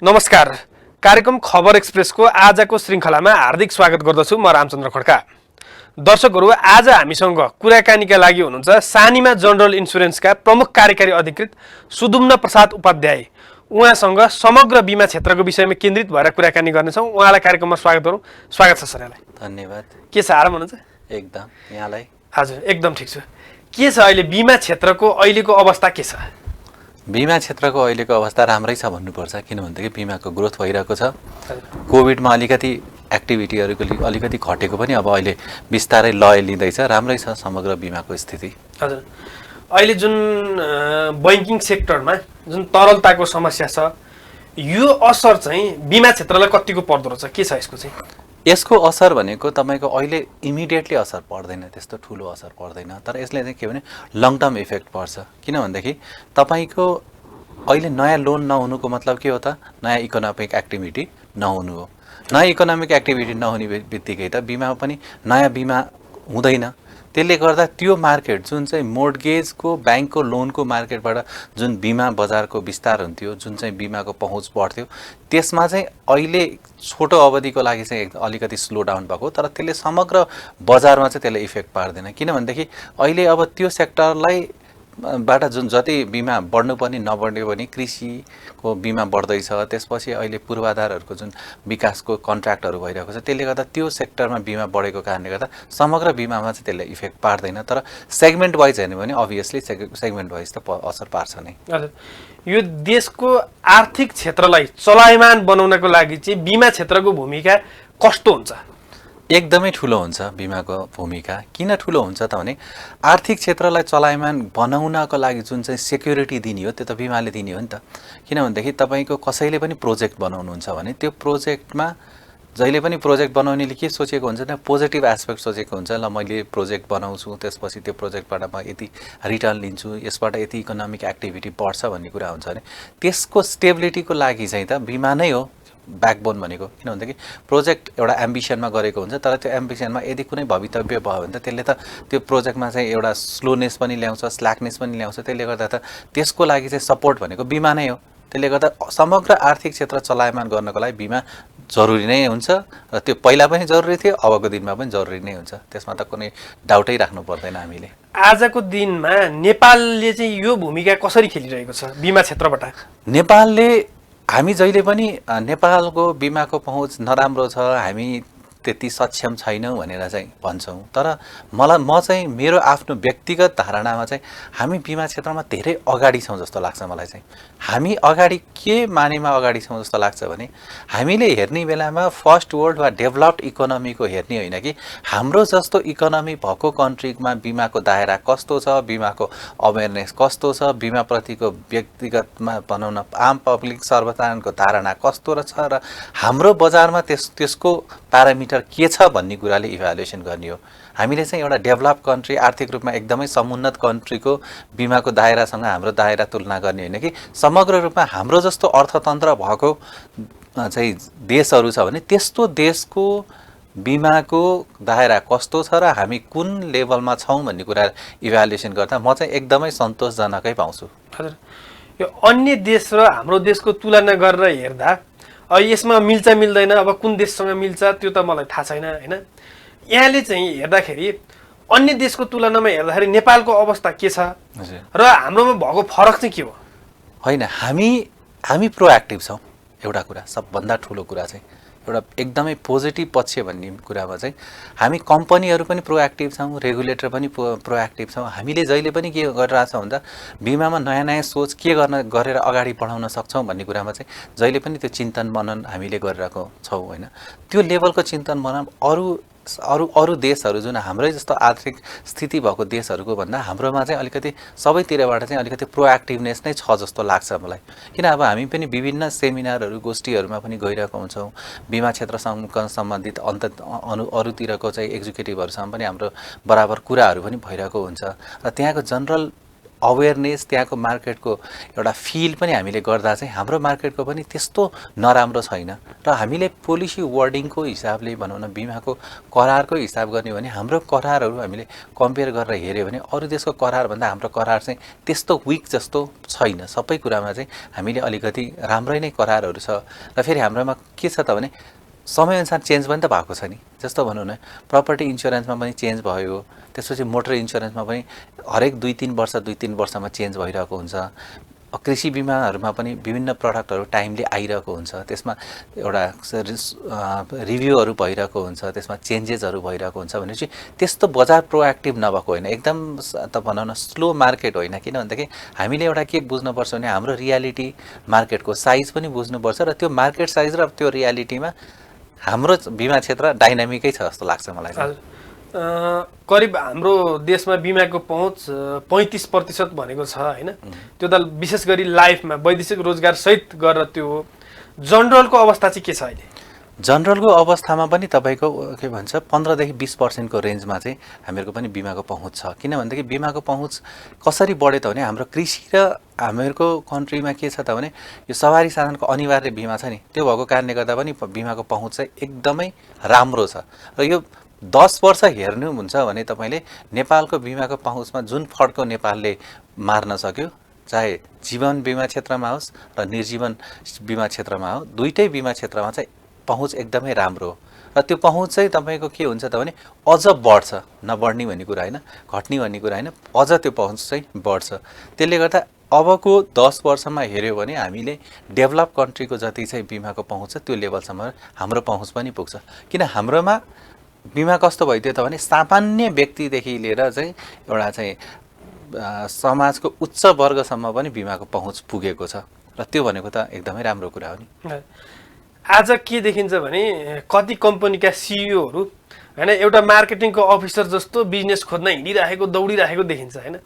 नमस्कार। कार्यक्रम खबर एक्सप्रेसको आजको श्रृङ्खलामा हार्दिक स्वागत गर्दछु। म रामचन्द्र खड्का। दर्शकहरू, आज हामीसँग कुराकानीका लागि हुनुहुन्छ सानिमा जनरल इन्सुरेन्सका प्रमुख कार्यकारी अधिकृत सुदुम्न प्रसाद उपाध्याय। उहाँसँग समग्र बिमा क्षेत्रको विषयमा केन्द्रित भएर कुराकानी गर्नेछौँ। उहाँलाई कार्यक्रममा स्वागत गरौँ। स्वागत छ सर। यहाँलाई धन्यवाद। के छ, आराम हुनुहुन्छ? एकदम। यहाँलाई? हजुर, एकदम ठिक छु। के छ अहिले बिमा क्षेत्रको अहिलेको अवस्था के छ? बिमा क्षेत्रको अहिलेको अवस्था राम्रै छ भन्नुपर्छ, किनभनेदेखि बिमाको ग्रोथ भइरहेको छ। कोभिडमा अलिकति एक्टिभिटीहरू अलिकति घटेको पनि अब अहिले बिस्तारै लय लिँदैछ। राम्रै छ समग्र बिमाको स्थिति। हजुर, अहिले जुन बैंकिङ सेक्टरमा जुन तरलताको समस्या छ, यो असर चाहिँ बिमा क्षेत्रलाई कतिको पर्दो रहेछ? के छ यसको चाहिँ? यसको असर भनेको तपाईँको अहिले इमिडिएटली असर पर्दैन, त्यस्तो ठुलो असर पर्दैन। तर यसले चाहिँ के भने लङ टर्म इफेक्ट पर्छ। किनभनेदेखि तपाईँको अहिले नयाँ लोन नहुनुको मतलब के हो त? नयाँ इकोनोमिक एक्टिभिटी नहुनु हो। नयाँ इकोनोमिक एक्टिभिटी नहुने बित्तिकै त बिमा पनि नयाँ बिमा हुँदैन। त्यसले गर्दा त्यो मार्केट जुन चाहिँ मोर्टगेजको ब्याङ्कको लोनको मार्केटबाट जुन बिमा बजारको विस्तार हुन्थ्यो, जुन चाहिँ बिमाको पहुँच बढ्थ्यो, त्यसमा चाहिँ अहिले छोटो अवधिको लागि चाहिँ अलिकति स्लो डाउन भएको। तर त्यसले समग्र बजारमा चाहिँ त्यसले इफेक्ट पार्दैन। किनभनेदेखि अहिले अब त्यो सेक्टरलाई बाट जुन जति बिमा बढ्नुपर्ने नबढ्ने पनि कृषिको बिमा बढ्दैछ। त्यसपछि अहिले पूर्वाधारहरूको जुन विकासको कन्ट्र्याक्टहरू भइरहेको छ, त्यसले गर्दा त्यो सेक्टरमा बिमा बढेको कारणले गर्दा समग्र बिमामा चाहिँ त्यसले इफेक्ट पार्दैन। तर सेगमेन्ट वाइज हेर्ने भने अभियसली सेगमेन्ट वाइज त असर पार्छ नै। हजुर, यो देशको आर्थिक क्षेत्रलाई चलायमान बनाउनको लागि चाहिँ बिमा क्षेत्रको भूमिका कस्तो हुन्छ? एकदमै ठुलो हुन्छ बिमाको भूमिका। किन ठुलो हुन्छ त भने आर्थिक क्षेत्रलाई चलायमान बनाउनको लागि जुन चाहिँ सेक्युरिटी दिने हो, त्यो त बिमाले दिने हो नि त। किनभनेदेखि तपाईँको कसैले पनि प्रोजेक्ट बनाउनुहुन्छ भने त्यो प्रोजेक्टमा जहिले पनि प्रोजेक्ट बनाउनेले के सोचेको हुन्छ न, पोजिटिभ एस्पेक्ट सोचेको हुन्छ। ल, मैले प्रोजेक्ट बनाउँछु, त्यसपछि त्यो प्रोजेक्टबाट म यति रिटर्न लिन्छु, यसबाट यति इकोनोमिक एक्टिभिटी बढ्छ भन्ने कुरा हुन्छ भने त्यसको स्टेबिलिटीको लागि चाहिँ त बिमा नै हो ब्याकबोन भनेको। किनभनेदेखि प्रोजेक्ट एउटा एम्बिसनमा गरेको हुन्छ, तर त्यो एम्बिसनमा यदि कुनै भवितव्य भयो भने त त्यसले त त्यो प्रोजेक्टमा चाहिँ एउटा स्लोनेस पनि ल्याउँछ, स्ल्याकनेस पनि ल्याउँछ। त्यसले गर्दा त त्यसको लागि चाहिँ सपोर्ट भनेको बिमा नै हो। त्यसले गर्दा समग्र आर्थिक क्षेत्र चलायमान गर्नको लागि बिमा जरुरी नै हुन्छ। र त्यो पहिला पनि जरुरी थियो, अबको दिनमा पनि जरुरी नै हुन्छ। त्यसमा त कुनै डाउटै राख्नु पर्दैन हामीले। आजको दिनमा नेपालले चाहिँ यो भूमिका कसरी खेलिरहेको छ बिमा क्षेत्रबाट? हामी जहिले पनि नेपालको बिमाको पहुँच नराम्रो छ, हामी त्यति सक्षम छैनौँ भनेर चाहिँ भन्छौँ। तर म चाहिँ मेरो आफ्नो व्यक्तिगत धारणामा चाहिँ हामी बिमा क्षेत्रमा धेरै अगाडि छौँ जस्तो लाग्छ मलाई चाहिँ। हामी अगाडि के मानेमा अगाडि छौँ जस्तो लाग्छ भने हामीले हेर्ने बेलामा फर्स्ट वर्ल्ड वा डेभलप्ड इकोनोमीको हेर्ने होइन कि हाम्रो जस्तो इकोनोमी भएको कन्ट्रीमा बिमाको दायरा कस्तो छ, बिमाको अवेरनेस कस्तो छ, बिमाप्रतिको व्यक्तिगतमा बनाउन आम पब्लिक सर्वसाधारणको धारणा कस्तो रहेछ र हाम्रो बजारमा त्यसको प्यारामिटर के छ भन्ने कुराले इभ्यालुएसन गर्ने हो। हामीले चाहिँ एउटा डेभलप कन्ट्री, आर्थिक रूपमा एकदमै समुन्नत कन्ट्रीको बिमाको दायरासँग हाम्रो दायरा तुलना गर्ने होइन कि समग्र रूपमा हाम्रो जस्तो अर्थतन्त्र भएको चाहिँ देशहरू छ भने त्यस्तो देशको बिमाको दायरा कस्तो छ र हामी कुन लेभलमा छौँ भन्ने कुरा इभ्यालुएसन गर्दा म चाहिँ एकदमै सन्तोषजनकै पाउँछु। हजुर, यो अन्य देश र हाम्रो देशको तुलना गरेर हेर्दा यसमा मिल्छ मिल्दैन, अब कुन देशसँग मिल्छ त्यो त मलाई थाहा छैन होइन। यहाँले चाहिँ हेर्दाखेरि अन्य देशको तुलनामा हेर्दाखेरि नेपालको अवस्था के छ र हाम्रोमा भएको फरक चाहिँ के हो? होइन, हामी प्रोएक्टिभ छौँ। एउटा कुरा, सबभन्दा ठुलो कुरा चाहिँ एउटा एकदमै पोजिटिभ पक्ष भन्ने कुरामा चाहिँ हामी कम्पनीहरू पनि प्रोएक्टिभ छौँ, रेगुलेटर पनि प्रोएक्टिभ छौँ। हामीले जहिले पनि के गरिरहेछौँ भन्दा बिमामा नयाँ नयाँ सोच के गरेर अगाडि बढाउन सक्छौँ भन्ने कुरामा चाहिँ जहिले पनि त्यो चिन्तन मनन हामीले गरिरहेको छौँ होइन। त्यो लेभलको चिन्तन मनन अरू देशहरू जुन हाम्रै जस्तो आर्थिक स्थिति भएको देशहरूको भन्दा हाम्रोमा चाहिँ अलिकति सबैतिरबाट चाहिँ अलिकति प्रोएक्टिभनेस नै छ जस्तो लाग्छ मलाई। किन अब हामी पनि विभिन्न सेमिनारहरू गोष्ठीहरूमा पनि गइरहेको हुन्छौँ। बिमा क्षेत्रसँग सम्बन्धित अरूतिरको चाहिँ एक्जिक्युटिभहरूसँग पनि हाम्रो बराबर कुराहरू पनि भइरहेको हुन्छ र त्यहाँको जनरल अवेरनेस त्यहाँको मार्केटको एउटा फिल पनि हामीले गर्दा चाहिँ हाम्रो मार्केटको पनि त्यस्तो नराम्रो छैन र हामीले पोलिसी वर्डिङको हिसाबले भनौँ न बिमाको करारको हिसाब गर्ने भने हाम्रो करारहरू हामीले कम्पेयर गरेर हेऱ्यो भने अरू देशको करारभन्दा हाम्रो करार चाहिँ त्यस्तो विक जस्तो छैन सबै कुरामा चाहिँ हामीले अलिकति राम्रै नै करारहरू छ र फेरि हाम्रोमा के छ त भने समयअनुसार चेन्ज पनि त भएको छ नि जस्तो भनौँ न प्रपर्टी इन्सुरेन्समा पनि चेन्ज भयो त्यसपछि मोटर इन्सुरेन्समा पनि हरेक 2-3 वर्षमा चेन्ज भइरहेको हुन्छ कृषि बिमाहरूमा पनि विभिन्न प्रडक्टहरू टाइमली आइरहेको हुन्छ त्यसमा एउटा रिभ्यूहरू भइरहेको हुन्छ त्यसमा चेन्जेसहरू भइरहेको हुन्छ भनेपछि त्यस्तो बजार प्रोएक्टिभ नभएको होइन एकदम त भनौँ न स्लो मार्केट होइन किन भन्दाखेरि हामीले एउटा के बुझ्नुपर्छ भने हाम्रो रियालिटी मार्केटको साइज पनि बुझ्नुपर्छ र त्यो मार्केट साइज र त्यो रियालिटीमा हाम्रो बिमा क्षेत्र डाइनामिकै छ जस्तो लाग्छ मलाई करिब हाम्रो देशमा बिमाको पहुँच 35% भनेको छ होइन त्यो त विशेष गरी लाइफमा वैदेशिक रोजगार सहित गरेर त्यो जनरलको अवस्था चाहिँ के छ अहिले जनरलको अवस्थामा पनि तपाईँको के भन्छ 15 देखि 20% रेन्जमा चाहिँ हामीहरूको पनि बिमाको पहुँच छ किनभनेदेखि बिमाको पहुँच कसरी बढ्यो त भने हाम्रो कृषि र हामीहरूको कन्ट्रीमा के छ त भने यो सवारी साधनको अनिवार्य बिमा छ नि त्यो भएको कारणले गर्दा पनि बिमाको पहुँच चाहिँ एकदमै राम्रो छ र यो 10 वर्ष हेर्नुहुन्छ भने तपाईँले नेपालको बिमाको पहुँचमा जुन फड्को नेपालले मार्न सक्यो चाहे जीवन बिमा क्षेत्रमा होस् र निर्जीवन बिमा क्षेत्रमा हो दुईटै बिमा क्षेत्रमा चाहिँ पहुँच एकदमै राम्रो र त्यो पहुँच चाहिँ तपाईँको के हुन्छ त भने अझ बढ्छ नबढ्ने भन्ने कुरा होइन घट्ने भन्ने कुरा होइन अझ त्यो पहुँच चाहिँ बढ्छ त्यसले गर्दा अबको 10 वर्षमा हेऱ्यो भने हामीले डेभलप कन्ट्रीको जति चाहिँ बिमाको पहुँच छ त्यो लेभलसम्म हाम्रो पहुँच पनि पुग्छ किन हाम्रोमा बिमा कस्तो भइदियो त भने सामान्य व्यक्तिदेखि लिएर चाहिँ एउटा चाहिँ समाजको उच्च वर्गसम्म पनि बिमाको पहुँच पुगेको छ र त्यो भनेको त एकदमै राम्रो कुरा हो नि आज के देखिन्छ भने कति कम्पनीका सिइओहरू हैन एउटा मार्केटिङको अफिसर जस्तो बिजनेस खोज्न हिँडिरहेको दौडिरहेको देखिन्छ हैन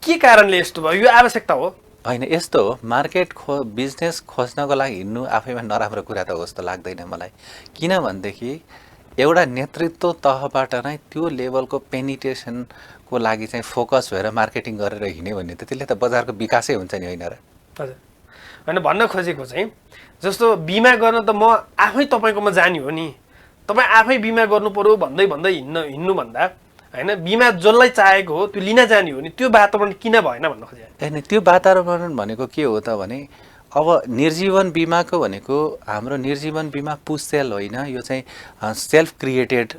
के कारणले यस्तो भयो यो आवश्यकता हो होइन यस्तो हो मार्केट बिजनेस खोज्नको लागि हिँड्नु आफैमा नराम्रो कुरा त हो जस्तो लाग्दैन मलाई किनभनेदेखि एउटा नेतृत्व तहबाट नै त्यो लेभलको पेनिट्रेसनको लागि चाहिँ फोकस भएर मार्केटिङ गरेर हिँड्यो भने त त्यसले त बजारको विकासै हुन्छ नि होइन र हजुर हैन भन्न खोजेको चाहिँ जस्तो बिमा गर्न त म आफै तपाईकोमा जाने हो नि तपाई आफै बिमा गर्नु पर्यो भन्दै भन्दै हिँड्नु भन्दा हैन बिमा जसलाई चाहेको हो त्यो लिन जाने हो नि त्यो वातावरण किन भएन भन्न खोजे हैन त्यो वातावरण भनेको के हो त भने अब निर्जीवन बिमाको भनेको हाम्रो निर्जीवन बिमा पुसेल होइन यो चाहिँ सेल्फ क्रिएटेड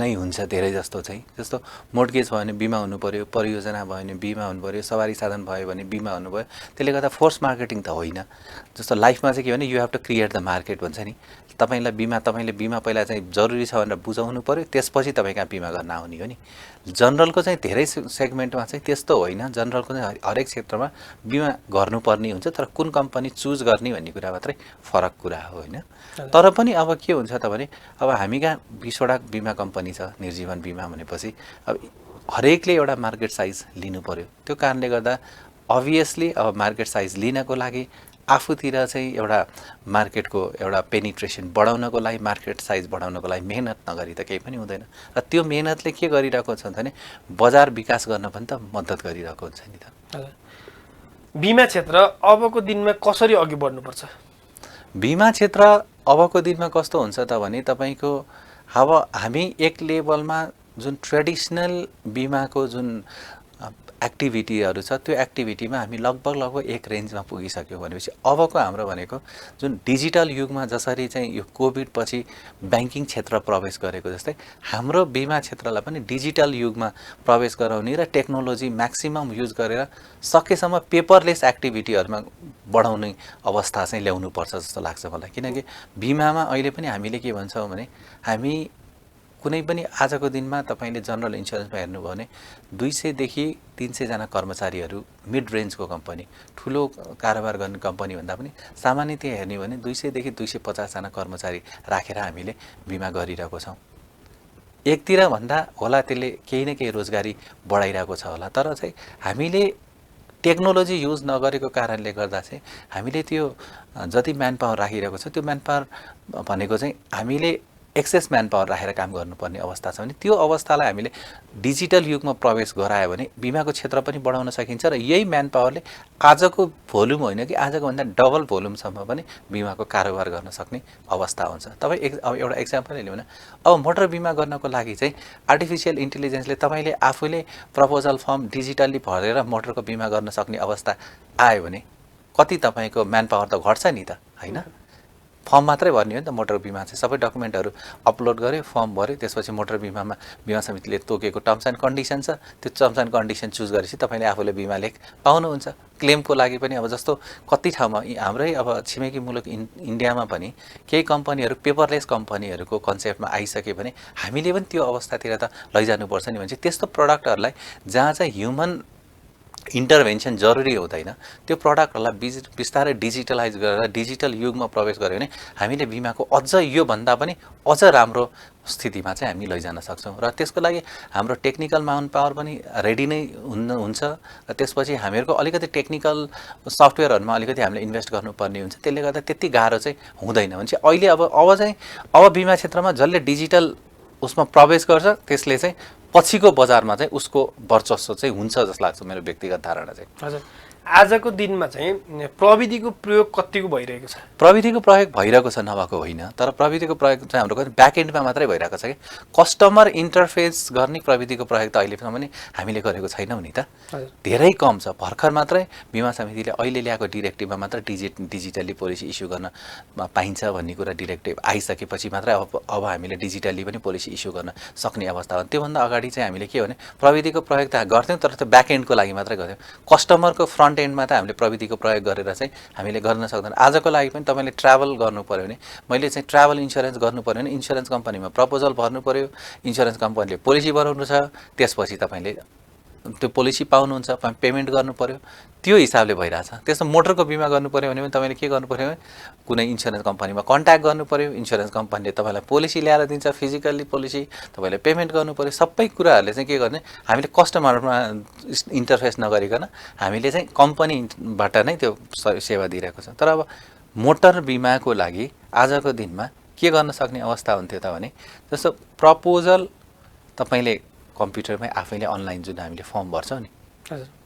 नै हुन्छ धेरै जस्तो चाहिँ जस्तो मोर्टगेज भयो भने बिमा हुनु पर्यो परियोजना भयो भने बिमा हुनु पर्यो सवारी साधन भयो भने बिमा हुनु भयो त्यसले गर्दा फोर्स मार्केटिङ त होइन जस्तो लाइफमा चाहिँ के भने you have to create the market भन्छ नि तपाईले बिमा पहिला चाहिँ जरुरी छ भनेर बुझाउनु पर्यो त्यसपछि तपाईँ कहाँ बिमा गर्न आउने हो नि जनरलको चाहिँ धेरै सेगमेन्टमा चाहिँ त्यस्तो होइन जनरलको चाहिँ हरेक क्षेत्रमा बिमा गर्नुपर्ने हुन्छ तर कुन कम्पनी चुज गर्ने भन्ने कुरा मात्रै फरक कुरा हो होइन तर पनि अब के हुन्छ त भने अब हामी कहाँ 20वटा बिमा कम्पनी छ निर्जीवन बिमा भनेपछि अब हरेकले एउटा मार्केट साइज लिनु पर्यो त्यो कारणले गर्दा अभियसली अब मार्केट साइज लिनको लागि आफूतिर चाहिँ एउटा मार्केटको एउटा पेनिट्रेसन बढाउनको लागि मार्केट साइज बढाउनको लागि मेहनत नगरी त केही पनि हुँदैन र त्यो मेहनतले के गरिरहेको छ भने बजार विकास गर्न पनि त मद्दत गरिरहेको हुन्छ नि त बिमा क्षेत्र अबको दिनमा कसरी अघि बढ्नुपर्छ बिमा क्षेत्र अबको दिनमा कस्तो हुन्छ त भने तपाईको अब हामी एक लेभलमा जुन ट्रेडिसनल बिमाको जुन एक्टिभिटीहरू छ त्यो एक्टिभिटीमा हामी लगभग एक रेन्जमा पुगिसक्यो भनेपछि अबको हाम्रो भनेको जुन डिजिटल युगमा जसरी चाहिँ यो कोभिड पछि ब्याङ्किङ क्षेत्र प्रवेश गरेको जस्तै हाम्रो बिमा क्षेत्रलाई पनि डिजिटल युगमा प्रवेश गराउने र टेक्नोलोजी म्याक्सिमम युज गरेर सकेसम्म पेपरलेस एक्टिभिटीहरूमा बढाउने अवस्था चाहिँ ल्याउनु पर्छ जस्तो लाग्छ मलाई किनकि बिमामा अहिले पनि हामीले के भन्छौँ भने हामी कुनै पनि आजको दिनमा तपाईले जनरल इन्स्योरेन्समा हेर्नुभयो भने 200 देखि 300 जना कर्मचारीहरू मिड रेन्जको कम्पनी ठुलो कारोबार गर्ने कम्पनी भन्दा पनि सामान्यतया हेर्ने भने 200 देखि 250 जना कर्मचारी राखेर हामीले बिमा गरिरहेको छौं एकतिर भन्दा होला त्यसले केही न केही रोजगारी बढाइरहेको छ होला तर चाहिँ हामीले टेक्नोलोजी युज नगरेको कारणले गर्दा चाहिँ हामीले त्यो जति म्यान पावर राखिरहेको छ त्यो म्यान पावर भनेको चाहिँ हामीले एक्सेस म्यान पावर राखेर काम गर्नुपर्ने अवस्था छ भने त्यो अवस्थालाई हामीले डिजिटल युगमा प्रवेश गरायो भने बिमाको क्षेत्र पनि बढाउन सकिन्छ र यही म्यान पावरले आजको भोल्युम होइन कि आजको भन्दा डबल भोल्युमसम्म पनि बिमाको कारोबार गर्न सक्ने अवस्था हुन्छ। तपाईँ अब एउटा एक्जाम्पल लिउँ न, अब मोटर बिमा गर्नको लागि चाहिँ आर्टिफिसियल इन्टेलिजेन्सले तपाईँले आफूले प्रपोजल फर्म डिजिटल्ली भरेर मोटरको बिमा गर्न सक्ने अवस्था आयो भने कति तपाईँको म्यान पावर त घट्छ नि त, होइन? फर्म मात्रै भर्ने हो नि त मोटर बिमा चाहिँ, सबै डकुमेन्टहरू अपलोड गर्यो, फर्म भर्यो, त्यसपछि मोटर बिमामा बिमा समितिले तोकेको टर्म्स एन्ड कन्डिसन छ, त्यो टर्म्स एन्ड कन्डिसन चुज गरेपछि तपाईँले आफूले बिमा लेख पाउनुहुन्छ। क्लेमको लागि पनि अब जस्तो कति ठाउँमा हाम्रै अब छिमेकी मुलुक इन्डियामा पनि केही कम्पनीहरू पेपरलेस कम्पनीहरूको कन्सेप्टमा आइसक्यो भने हामीले पनि त्यो अवस्थातिर त लैजानुपर्छ नि। भने त्यस्तो प्रडक्टहरूलाई जहाँ चाहिँ ह्युमन इन्टरभेन्सन जरुरी हुँदैन त्यो प्रडक्टहरूलाई बिस्तारै डिजिटलाइज गरेर डिजिटल युगमा प्रवेश गर्यो भने हामीले बिमाको अझ योभन्दा पनि अझ राम्रो स्थितिमा चाहिँ हामी लैजान सक्छौँ। र त्यसको लागि हाम्रो टेक्निकल म्यान पावर पनि रेडी नै हुन्छ र त्यसपछि हामीहरूको अलिकति टेक्निकल सफ्टवेयरहरूमा अलिकति हामीले इन्भेस्ट गर्नुपर्ने हुन्छ। त्यसले गर्दा त्यति गाह्रो चाहिँ हुँदैन। भने चाहिँ अहिले अब बिमा क्षेत्रमा जसले डिजिटल उसमा प्रवेश गर्छ त्यसले चाहिँ पछिको बजारमा चाहिँ उसको वर्चस्व चाहिँ हुन्छ जस्तो लाग्छ मेरो व्यक्तिगत धारणा चाहिँ। हजुर, आजको दिनमा चाहिँ प्रविधिको प्रयोग कतिको भइरहेको छ? प्रविधिको प्रयोग भइरहेको छ, नभएको होइन, तर प्रविधिको प्रयोग चाहिँ हाम्रो ब्याकएन्डमा मात्रै भइरहेको छ कि कस्टमर इन्टरफेस गर्ने प्रविधिको प्रयोग त अहिलेसम्म पनि हामीले गरेको छैनौँ नि त, धेरै कम छ। भर्खर मात्रै बिमा समितिले अहिले ल्याएको डिरेक्टिभमा मात्र डिजिटल्ली पोलिसी इस्यु गर्न पाइन्छ भन्ने कुरा डिरेक्टिभ आइसकेपछि मात्रै अब हामीले डिजिटल्ली पनि पोलिसी इस्यु गर्न सक्ने अवस्था हो। त्योभन्दा अगाडि चाहिँ हामीले के भने प्रविधिको प्रयोग त गर्थ्यौँ, तर त्यो ब्याकएन्डको लागि मात्रै गर्थ्यौँ। कस्टमरको फ्रन्ट एन्डमा त हामीले प्रविधिको प्रयोग गरेर चाहिँ हामीले गर्न सक्दैन। आजको लागि पनि तपाईँले ट्राभल गर्नु पऱ्यो भने, मैले चाहिँ ट्राभल इन्सुरेन्स गर्नु पऱ्यो भने इन्सुरेन्स कम्पनीमा प्रपोजल भर्नु पऱ्यो, इन्सुरेन्स कम्पनीले पोलिसी बनाउनु छ, त्यसपछि तपाईँले त्यो पोलिसी पाउनुहुन्छ, पेमेन्ट गर्नु पऱ्यो, त्यो हिसाबले भइरहेछ। त्यस्तो मोटरको बिमा गर्नु पऱ्यो भने तपाईँले के गर्नु पऱ्यो भने कुनै इन्सुरेन्स कम्पनीमा कन्ट्याक्ट गर्नु पऱ्यो, इन्सुरेन्स कम्पनीले तपाईँलाई पोलिसी ल्याएर दिन्छ, फिजिकल्ली पोलिसी तपाईँले पेमेन्ट गर्नु पऱ्यो। सबै कुराहरूले चाहिँ के गर्ने, हामीले कस्टमरमा इन्टरफेस नगरिकन हामीले चाहिँ कम्पनीबाट नै त्यो सेवा दिइरहेको छ। तर अब मोटर बिमाको लागि आजको दिनमा के गर्न सक्ने अवस्था हुन्थ्यो त भने जस्तो प्रपोजल तपाईँले कम्प्युटरमै आफैले अनलाइन जुन हामीले फर्म भर्छौँ नि,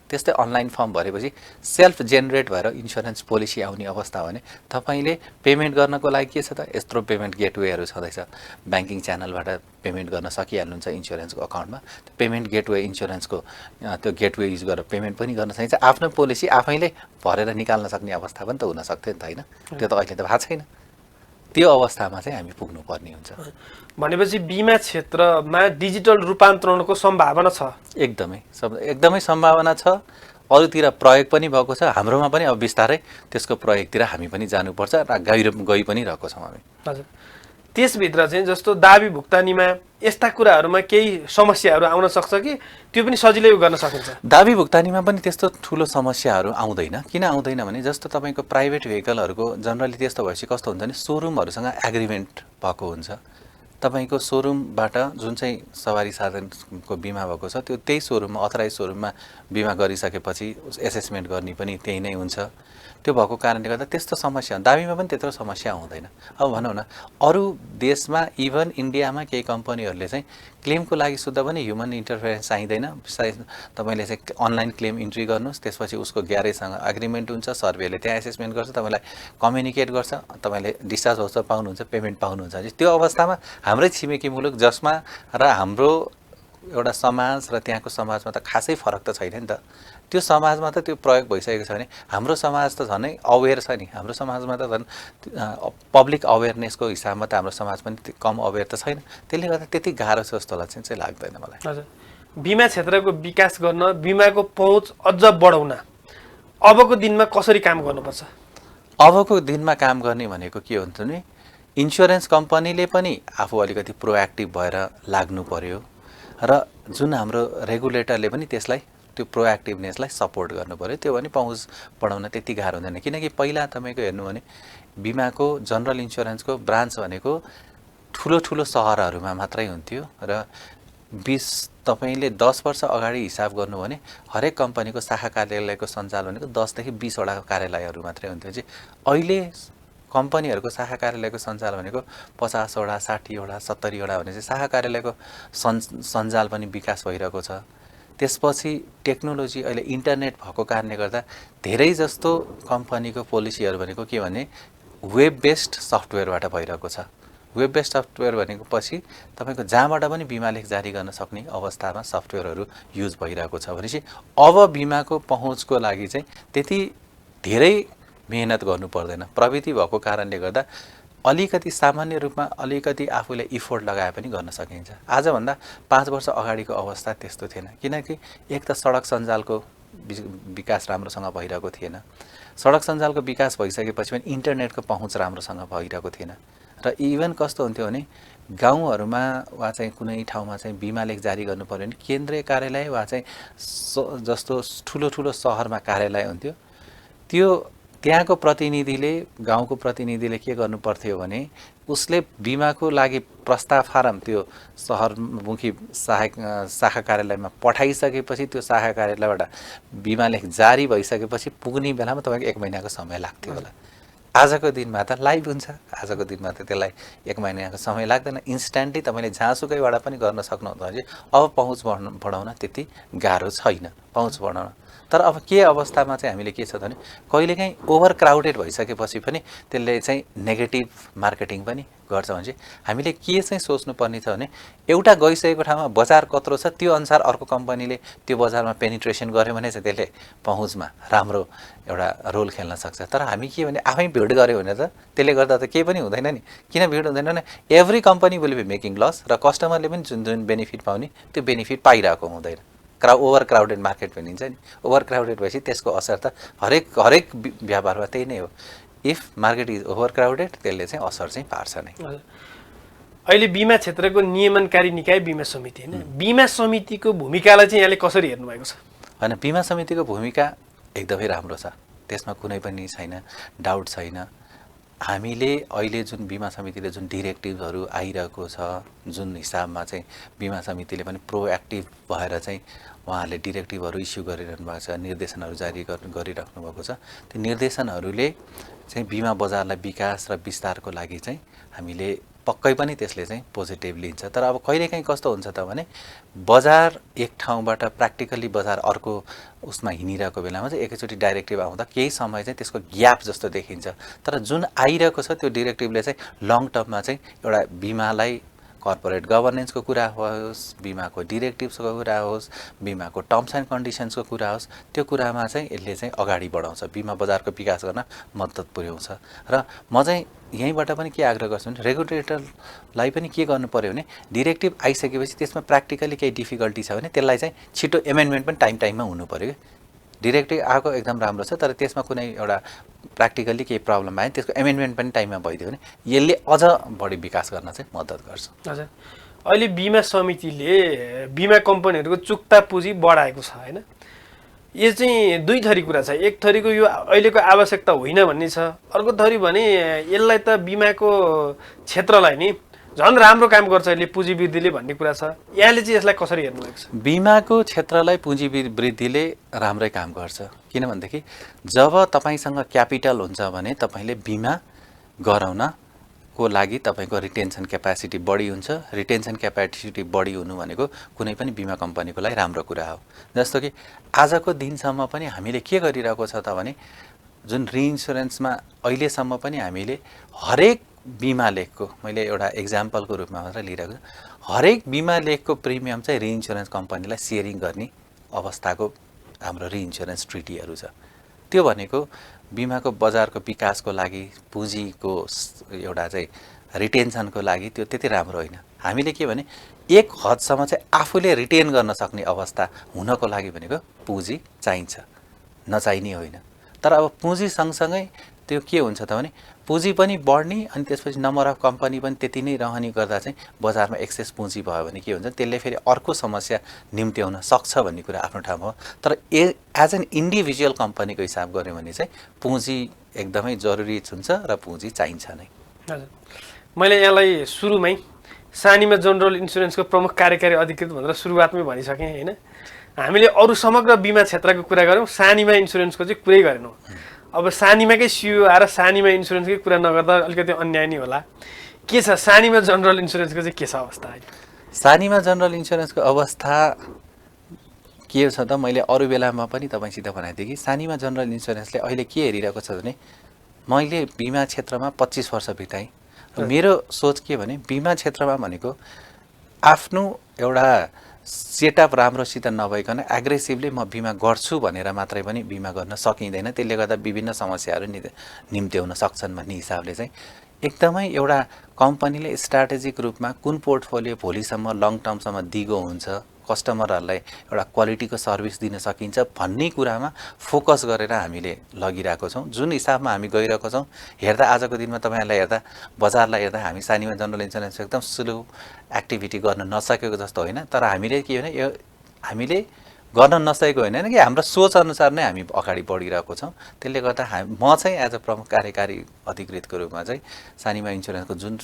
त्यस्तै अनलाइन फर्म भरेपछि सेल्फ जेनेरेट भएर इन्सुरेन्स पोलिसी आउने अवस्था हो भने तपाईँले पेमेन्ट गर्नको लागि के छ त यत्रो पेमेन्ट गेटवेहरू छँदैछ, ब्याङ्किङ च्यानलबाट पेमेन्ट गर्न सकिहाल्नुहुन्छ इन्सुरेन्सको अकाउन्टमा। त्यो पेमेन्ट गेटवे इन्सुरेन्सको त्यो गेटवे युज गरेर पेमेन्ट पनि गर्न सकिन्छ, आफ्नो पोलिसी आफैले भरेर निकाल्न सक्ने अवस्था पनि त हुनसक्थ्यो नि त, होइन? त्यो त अहिले त भएको छैन। त्यो अवस्थामा चाहिँ हामी पुग्नुपर्ने हुन्छ। भनेपछि बिमा क्षेत्रमा डिजिटल रूपान्तरणको सम्भावना छ? एकदमै सम्भावना छ। अरूतिर प्रयोग पनि भएको छ, हाम्रोमा पनि अब बिस्तारै त्यसको प्रयोगतिर हामी पनि जानुपर्छ र गइ पनि रहेको छौँ हामी। हजुर, त्यसभित्र चाहिँ जस्तो दाबी भुक्तानीमा यस्ता कुराहरूमा केही समस्याहरू आउन सक्छ कि त्यो पनि सजिलै गर्न सकिन्छ? दाबी भुक्तानीमा पनि त्यस्तो ठुलो समस्याहरू आउँदैन। किन आउँदैन भने जस्तो तपाईँको प्राइभेट भेहिकलहरूको जनरली त्यस्तो भएपछि कस्तो हुन्छ भने सोरुमहरूसँग एग्रिमेन्ट भएको हुन्छ। तपाईँको सोरुमबाट जुन चाहिँ सवारी साधनको बिमा भएको छ त्यो त्यही सोरुममा अथराइज सोरुममा बिमा गरिसकेपछि एसेसमेन्ट गर्ने पनि त्यही नै हुन्छ। त्यो भएको कारणले गर्दा त्यस्तो समस्या, दाबीमा पनि त्यत्रो समस्या हुँदैन। अब भनौँ न अरू देशमा इभन इन्डियामा केही कम्पनीहरूले चाहिँ क्लेमको लागि सुद्धा पनि ह्युमन इन्टरफेरेन्स चाहिँदैन। तपाईँले चाहिँ अनलाइन क्लेम इन्ट्री गर्नुहोस्, त्यसपछि उसको ग्यारेजसँग एग्रिमेन्ट हुन्छ, सर्भेले त्यहाँ एसेसमेन्ट गर्छ, तपाईँलाई कम्युनिकेट गर्छ, तपाईँले डिस्चार्ज भाउचर पाउनुहुन्छ, पेमेन्ट पाउनुहुन्छ। त्यो अवस्थामा हाम्रै छिमेकी मुलुक जसमा र हाम्रो एउटा समाज र त्यहाँको समाजमा त खासै फरक त छैन नि त, त्यो समाजमा त त्यो प्रयोग भइसकेको छ भने हाम्रो समाज त झनै अवेर छ नि। हाम्रो समाजमा त झन् पब्लिक अवेरनेसको हिसाबमा त हाम्रो समाज पनि कम अवेर त छैन। त्यसले गर्दा त्यति गाह्रो छ जस्तो चाहिँ लाग्दैन मलाई। हजुर, बिमा क्षेत्रको विकास गर्न, बिमाको पहुँच अझ बढाउन अबको दिनमा कसरी काम गर्नुपर्छ? अबको दिनमा काम गर्ने भनेको के हुन्छ भने इन्सुरेन्स कम्पनीले पनि आफू अलिकति प्रोएक्टिभ भएर लाग्नु पर्यो र जुन हाम्रो रेगुलेटरले पनि त्यसलाई त्यो प्रोएक्टिभनेसलाई सपोर्ट गर्नु पर्यो। त्यो भने पहुँच बढाउन त्यति गाह्रो हुँदैन। किनकि पहिला तपाईँको हेर्नु भने बिमाको जनरल इन्सुरेन्सको ब्रान्च भनेको ठुलो सहरहरूमा मात्रै हुन्थ्यो र तपाईँले 10 वर्ष अगाडि हिसाब गर्नु भने हरेक कम्पनीको शाखा कार्यालयको सञ्चालन भनेको 10 देखि 20 वटा कार्यालयहरू मात्रै हुन्थ्यो। चाहिँ अहिले कम्पनीहरूको शाखा कार्यालयको सञ्जाल भनेको 50वटा 60वटा 70वटा भने चाहिँ शाखा कार्यालयको सञ्जाल पनि विकास भइरहेको छ। त्यसपछि टेक्नोलोजी अहिले इन्टरनेट भएको कारणले गर्दा धेरै जस्तो कम्पनीको पोलिसीहरू भनेको के भने वेब बेस्ड सफ्टवेयरबाट भइरहेको छ। वेब बेस्ड सफ्टवेयर भनेको पछि तपाईँको जहाँबाट पनि बिमा लेख जारी गर्न सक्ने अवस्थामा सफ्टवेयरहरू युज भइरहेको छ भनेपछि अब बिमाको पहुँचको लागि चाहिँ त्यति धेरै मेहनत गर्नु पर्दैन। प्रविधि भएको कारणले गर्दा अलिकति सामान्य रूपमा अलिकति आफूले इफोर्ट लगाए पनि गर्न सकिन्छ। आजभन्दा 5 वर्ष अगाडिको अवस्था त्यस्तो थिएन, किनकि एक त सडक सञ्जालको विकास राम्रोसँग भइरहेको थिएन। सडक सञ्जालको विकास भइसकेपछि पनि इन्टरनेटको पहुँच राम्रोसँग भइरहेको थिएन र इभन कस्तो हुन्थ्यो भने गाउँहरूमा वा चाहिँ कुनै ठाउँमा चाहिँ बिमा लेख जारी गर्नु पर्यो भने केन्द्रीय कार्यालय वा चाहिँ जस्तो ठुलो ठुलो सहरमा कार्यालय हुन्थ्यो, त्यो त्यहाँको प्रतिनिधिले गाउँको प्रतिनिधिले के गर्नु पर्थ्यो भने उसले बिमाको लागि प्रस्ताव फारम त्यो सहरमुखी शाखा कार्यालयमा पठाइसकेपछि त्यो शाखा कार्यालयबाट बिमा लेख जारी भइसकेपछि पुग्ने बेलामा तपाईँको 1 महिनाको समय लाग्थ्यो होला। आजको दिनमा त लाइभ हुन्छ, आजको दिनमा त त्यसलाई 1 महिनाको समय लाग्दैन, इन्स्ट्यान्टली तपाईँले जहाँसुकैबाट पनि गर्न सक्नुहुन्छ भने अब पहुँच बढाउन त्यति गाह्रो छैन पहुँच बढाउन। तर अब के अवस्थामा चाहिँ हामीले के छ भने कहिलेकाहीँ ओभर क्राउडेड भइसकेपछि पनि त्यसले चाहिँ नेगेटिभ मार्केटिङ पनि गर्छ भने चाहिँ हामीले के चाहिँ सोच्नुपर्ने छ भने एउटा गइसकेको ठाउँमा बजार कत्रो छ त्यो अनुसार अर्को कम्पनीले त्यो बजारमा पेनिट्रेसन गर्यो भने चाहिँ त्यसले पहुँचमा राम्रो एउटा रोल खेल्न सक्छ। तर हामी के भने आफै भिड गऱ्यो भने त त्यसले गर्दा त केही पनि हुँदैन नि। किन भिड हुँदैन भने every company will be making loss र कस्टमरले पनि जुन जुन बेनिफिट पाउने त्यो बेनिफिट पाइरहेको हुँदैन। ओभर क्राउडेड मार्केट भनिन्छ नि, ओभर क्राउडेड भएपछि त्यसको असर त हरेक व्यापारमा त्यही नै हो। If market is over crowded त्यसले चाहिँ असर चाहिँ पार्छ नै। अहिले बिमा क्षेत्रको नियमनकारी निकाय बिमा समिति होइन, बिमा समितिको भूमिकालाई चाहिँ यहाँले कसरी हेर्नुभएको छ? होइन, बिमा समितिको भूमिका एकदमै राम्रो छ, त्यसमा कुनै पनि छैन, डाउट छैन। हामीले अहिले जुन बिमा समितिले जुन डिरेक्टिभहरू आइरहेको छ, जुन हिसाबमा चाहिँ बिमा समितिले पनि प्रोएक्टिभ भएर चाहिँ उहाँहरूले डिरेक्टिभहरू इस्यु गरिरहनु भएको छ, निर्देशनहरू जारी गरिराख्नु भएको छ। त्यो निर्देशनहरूले चाहिँ बिमा बजारलाई विकास र विस्तारको लागि चाहिँ हामीले पक्कै पनि त्यसले चाहिँ पोजिटिभ लिन्छ। तर अब कहिलेकाहीँ कस्तो हुन्छ त भने बजार एक ठाउँबाट प्र्याक्टिकल्ली बजार अर्को उसमा हिँडिरहेको बेलामा चाहिँ एकैचोटि डाइरेक्टिभ आउँदा केही समय चाहिँ त्यसको ग्याप जस्तो देखिन्छ। तर जुन आइरहेको छ त्यो डिरेक्टिभले चाहिँ लङ टर्ममा चाहिँ एउटा बिमालाई कर्पोरेट गभर्नेन्सको कुरा होस्, बिमाको डिरेक्टिभ्सको कुरा होस्, बिमाको टर्म्स एन्ड कन्डिसन्सको कुरा होस्, त्यो कुरामा चाहिँ यसले चाहिँ अगाडि बढाउँछ, बिमा बजारको विकास गर्न मद्दत पुर्याउँछ। र म चाहिँ यहीँबाट पनि के आग्रह गर्छु भने रेगुलेटरलाई पनि के गर्नु पर्यो भने डिरेक्टिभ आइसकेपछि त्यसमा प्र्याक्टिकली केही डिफिकल्टी छ भने त्यसलाई चाहिँ छिटो एमेन्डमेन्ट पनि टाइममा हुनु पर्यो। डिरेक्टिभ आएको एकदम राम्रो छ, तर त्यसमा कुनै एउटा प्र्याक्टिकल्ली केही प्रब्लम आयो त्यसको एमेन्डमेन्ट पनि टाइममा भइदियो भने यसले अझ बढी विकास गर्न चाहिँ मद्दत गर्छ। हजुर, अहिले बिमा समितिले बिमा कम्पनीहरूको चुक्ता पुँजी बढाएको छ होइन, यो चाहिँ दुई थरी कुरा छ। एक थरीको यो अहिलेको आवश्यकता होइन भन्ने छ, अर्को थरी भने यसलाई त बिमाको क्षेत्रलाई नि झन् राम्रो काम गर्छ यसले पुँजी वृद्धिले भन्ने कुरा छ। यहाँले चाहिँ यसलाई कसरी हेर्नुभएको छ? बिमाको क्षेत्रलाई पुँजी वृद्धिले राम्रै काम गर्छ, किनभनेदेखि जब तपाईँसँग क्यापिटल हुन्छ भने तपाईँले बिमा गराउनको लागि तपाईँको रिटेन्सन क्यापेसिटी बढी हुन्छ। रिटेन्सन क्यापेसिटी बढी हुनु भनेको कुनै पनि बिमा कम्पनीको लागि राम्रो कुरा हो। जस्तो कि आजको दिनसम्म पनि हामीले के गरिरहेको छ त भने जुन रिइन्सुरेन्समा अहिलेसम्म पनि हामीले हरेक बिमा लेखको, मैले एउटा इक्जाम्पलको रूपमा मात्र लिइरहेको छु, हरेक बिमा लेखको प्रिमियम चाहिँ रिइन्सुरेन्स कम्पनीलाई सेयरिङ गर्ने अवस्थाको हाम्रो रिइन्सुरेन्स ट्रिटीहरू छ। त्यो भनेको बिमाको बजारको विकासको लागि, पुँजीको एउटा चाहिँ रिटेन्सनको लागि त्यो त्यति राम्रो होइन। हामीले के भने एक हदसम्म चाहिँ आफूले रिटेन गर्न सक्ने अवस्था हुनको लागि भनेको पुँजी चाहिन्छ, नचाहिने होइन। तर अब पुँजी सँगसँगै त्यो के हुन्छ त भने पुँजी पनि बढ्ने अनि त्यसपछि नम्बर अफ कम्पनी पनि त्यति नै रहने गर्दा चाहिँ बजारमा एक्सेस पुँजी भयो भने के हुन्छ, त्यसले फेरि अर्को समस्या निम्त्याउन सक्छ भन्ने कुरा आफ्नो ठाउँमा हो। तर एज एन इन्डिभिजुअल कम्पनीको हिसाब गऱ्यो भने चाहिँ पुँजी एकदमै जरुरी हुन्छ र पुँजी चाहिन्छ नै। हजुर, मैले यहाँलाई सुरुमै सानीमा जनरल इन्सुरेन्सको प्रमुख कार्यकारी अधिकृत भनेर सुरुवातमै भनिसकेँ होइन। हामीले अरू समग्र बिमा क्षेत्रको कुरा गऱ्यौँ, सानीमा इन्सुरेन्सको चाहिँ कुरै गरेनौँ। अब सानीमाकै सिइओ आएर सानीमा इन्सुरेन्सकै कुरा नगर्दा अलिकति अन्याय नै होला। के छ सानीमा जनरल इन्सुरेन्सको चाहिँ के छ अवस्था अहिले? सानीमा जनरल इन्सुरेन्सको अवस्था के छ त मैले अरू बेलामा पनि तपाईँसित भनेको थिएँ कि सानीमा जनरल इन्सुरेन्सले अहिले के हेरिरहेको छ भने मैले बिमा क्षेत्रमा 25 वर्ष बिताएँ र मेरो सोच के भने बिमा क्षेत्रमा भनेको आफ्नो एउटा सेटअप राम्रोसित नभइकन एग्रेसिभली म बिमा गर्छु भनेर मात्रै पनि बिमा गर्न सकिँदैन। त्यसले गर्दा विभिन्न समस्याहरू निम्त्याउन सक्छन् भन्ने हिसाबले चाहिँ एकदमै एउटा कम्पनीले स्ट्राटेजिक रूपमा कुन पोर्टफोलियो भोलिसम्म लङ टर्मसम्म दिगो हुन्छ, कस्टमरहरूलाई एउटा क्वालिटीको सर्भिस दिन सकिन्छ भन्ने कुरामा फोकस गरेर हामीले लगिरहेको छौँ। जुन हिसाबमा हामी गइरहेको छौँ हेर्दा आजको दिनमा तपाईँहरूलाई हेर्दा बजारलाई हेर्दा हामी सानीमा जनरल इन्सुरेन्स एकदम स्लो एक्टिभिटी गर्न नसकेको जस्तो होइन, तर हामीले के भने यो हामीले गर्न नसकेको होइन कि हाम्रो सोच अनुसार नै हामी अगाडि बढिरहेको छौँ। त्यसले गर्दा म चाहिँ एज अ प्रमुख कार्यकारी अधिकृतको रूपमा चाहिँ सानीमा इन्सुरेन्सको जुन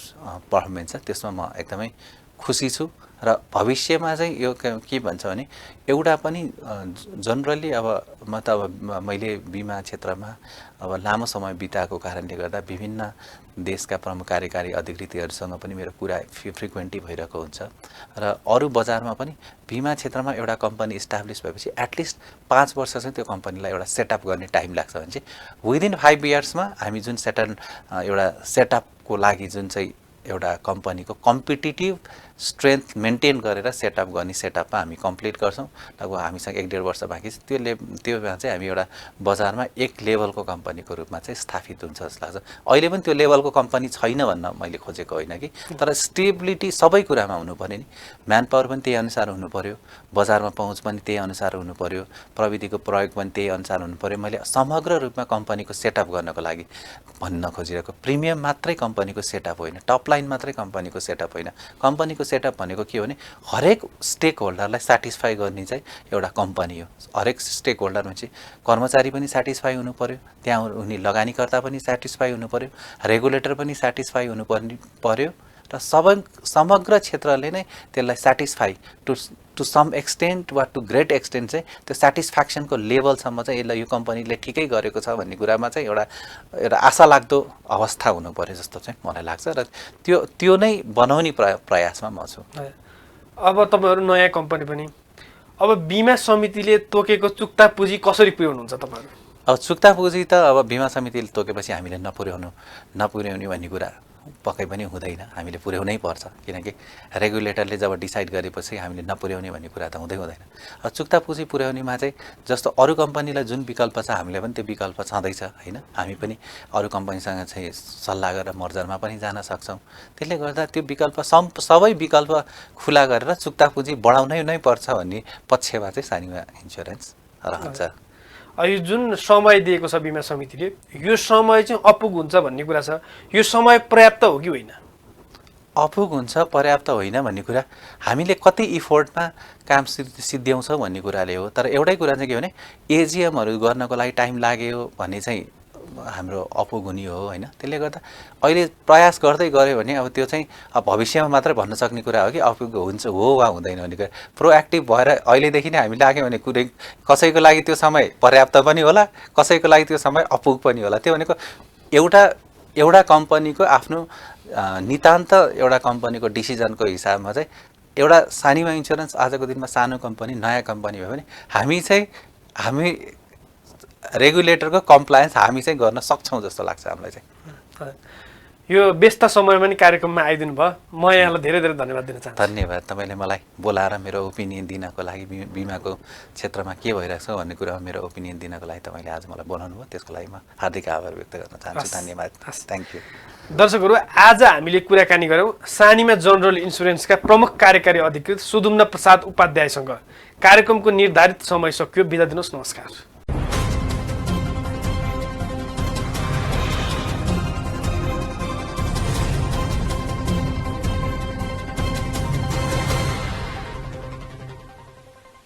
पर्फर्मेन्स छ त्यसमा म एकदमै खुसी छु र भविष्यमा चाहिँ यो के भन्छ भने एउटा पनि जनरली अब म त अब मैले बिमा क्षेत्रमा अब लामो समय बिताएको कारणले गर्दा विभिन्न देशका प्रमुख कार्यकारी अधिकृतहरूसँग पनि मेरो कुरा फ्रिक्वेन्टली भइरहेको हुन्छ र अरू बजारमा पनि बिमा क्षेत्रमा एउटा कम्पनी इस्टाब्लिस भएपछि एटलिस्ट 5 वर्ष चाहिँ त्यो कम्पनीलाई एउटा सेटअप गर्ने टाइम लाग्छ भने चाहिँ विदिन 5 इयर्समा हामी जुन एउटा सेटअपको लागि जुन चाहिँ एउटा कम्पनीको कम्पिटिटिभ स्ट्रेन्थ मेन्टेन गरेर सेटअप गर्ने सेटअपमा हामी कम्प्लिट गर्छौँ। लगभग हामीसँग 1-1.5 वर्ष बाँकी छ। त्योमा चाहिँ हामी एउटा बजारमा एक लेभलको कम्पनीको रूपमा चाहिँ स्थापित हुन्छ जस्तो लाग्छ। अहिले पनि त्यो लेभलको कम्पनी छैन भन्न मैले खोजेको होइन कि, तर स्टेबिलिटी सबै कुरामा हुनु पर्यो नि। म्यान पावर पनि त्यही अनुसार हुनु पर्यो, बजारमा पहुँच पनि त्यही अनुसार हुनु पर्यो, प्रविधिको प्रयोग पनि त्यही अनुसार हुनु पर्यो। मैले समग्र रूपमा कम्पनीको सेटअप गर्नको लागि भन्न खोजिरहेको प्रिमियम मात्रै कम्पनीको सेटअप होइन, टप लाइन मात्रै कम्पनीको सेटअप होइन। कम्पनीको सेटअप भनेको के हो भने हरेक स्टेक होल्डरलाई सेटिस्फाई गर्ने चाहिँ एउटा कम्पनी हो। हरेक स्टेक होल्डरमा चाहिँ कर्मचारी पनि सेटिस्फाई हुनु पर्यो, त्यहाँ उनी लगानीकर्ता पनि सेटिस्फाई हुनु पर्यो, रेगुलेटर पनि सेटिस्फाई हुनु पर्यो र समग्र क्षेत्रले नै त्यसलाई सेटिस्फाई टु सम एक्सटेन्ट वा टु ग्रेट एक्सटेन्ट चाहिँ त्यो सेटिस्फ्याक्सनको लेभलसम्म चाहिँ यसलाई यो कम्पनीले ठिकै गरेको छ भन्ने कुरामा चाहिँ एउटा आशा लाग्दो अवस्था हुनु पर्यो जस्तो चाहिँ मलाई लाग्छ र त्यो नै बनाउने प्रयासमा म छु। अब तपाईँहरू नयाँ कम्पनी पनि, अब बिमा समितिले तोकेको चुक्ता पुँजी कसरी पुर्याउनुहुन्छ तपाईँहरू? अब चुक्ता पुँजी त अब बिमा समितिले तोकेपछि हामीले नपुर्याउने भन्ने कुरा पक्कै पनि हुँदैन, हामीले पुर्याउनै पर्छ। किनकि रेगुलेटरले जब डिसाइड गरेपछि हामीले नपुर्याउने भन्ने कुरा त हुँदैन। अब चुक्ता पुँजी पुर्याउनेमा चाहिँ जस्तो अरू कम्पनीलाई जुन विकल्प छ हामीलाई पनि त्यो विकल्प छँदैछ होइन। हामी पनि अरू कम्पनीसँग चाहिँ सल्लाह गरेर मर्जरमा पनि जान सक्छौँ। त्यसले गर्दा त्यो विकल्प सबै विकल्प खुला गरेर चुक्ता पुँजी बढाउनै नै पर्छ भन्ने पक्षमा चाहिँ सानीमा इन्सुरेन्स रहन्छ। यो जुन समय दिएको छ बिमा समितिले, यो समय चाहिँ अपुग हुन्छ भन्ने कुरा छ, यो समय पर्याप्त हो कि होइन? अपुग हुन्छ पर्याप्त होइन भन्ने कुरा हामीले कति इफोर्टमा काम सिद्ध्याउँछौँ भन्ने कुराले हो। तर एउटै कुरा चाहिँ के भने एजिएमहरू गर्नको लागि टाइम लाग्यो भन्ने चाहिँ हाम्रो अपुग हुने हो होइन। त्यसले गर्दा अहिले प्रयास गर्दै गऱ्यो भने अब त्यो चाहिँ भविष्यमा मात्रै भन्न सक्ने कुरा हो कि अपुग हुन्छ हो वा हुँदैन भन्ने कुरा। प्रोएक्टिभ भएर अहिलेदेखि नै हामी लाग्यो भने कुनै कसैको लागि त्यो समय पर्याप्त पनि होला, कसैको लागि त्यो समय अपुग पनि होला। त्यो भनेको एउटा कम्पनीको आफ्नो नितान्त एउटा कम्पनीको डिसिजनको हिसाबमा चाहिँ एउटा सानीमा इन्सुरेन्स आजको दिनमा सानो कम्पनी नयाँ कम्पनी भयो भने हामी रेगुलेटरको कम्प्लायन्स हामी चाहिँ गर्न सक्छौँ जस्तो लाग्छ हामीलाई चाहिँ। यो व्यस्त समयमा नि कार्यक्रममा आइदिनु भयो, म यहाँलाई धेरै धेरै धन्यवाद दिन चाहन्छु। धन्यवाद। तपाईँले मलाई बोलाएर मेरो ओपिनियन दिनको लागि बिमाको क्षेत्रमा के भइरहेको छ भन्ने कुरामा मेरो ओपिनियन दिनको लागि तपाईँले आज मलाई बोलाउनु भयो, त्यसको लागि म हार्दिक आभार व्यक्त गर्न चाहन्छु। धन्यवाद। Thank you. दर्शकहरू, आज हामीले कुराकानी गऱ्यौँ सानीमा जनरल इन्सुरेन्सका प्रमुख कार्यकारी अधिकृत सुदुम्न प्रसाद उपाध्यायसँग। कार्यक्रमको निर्धारित समय सकियो, बिदा दिनुहोस्, नमस्कार।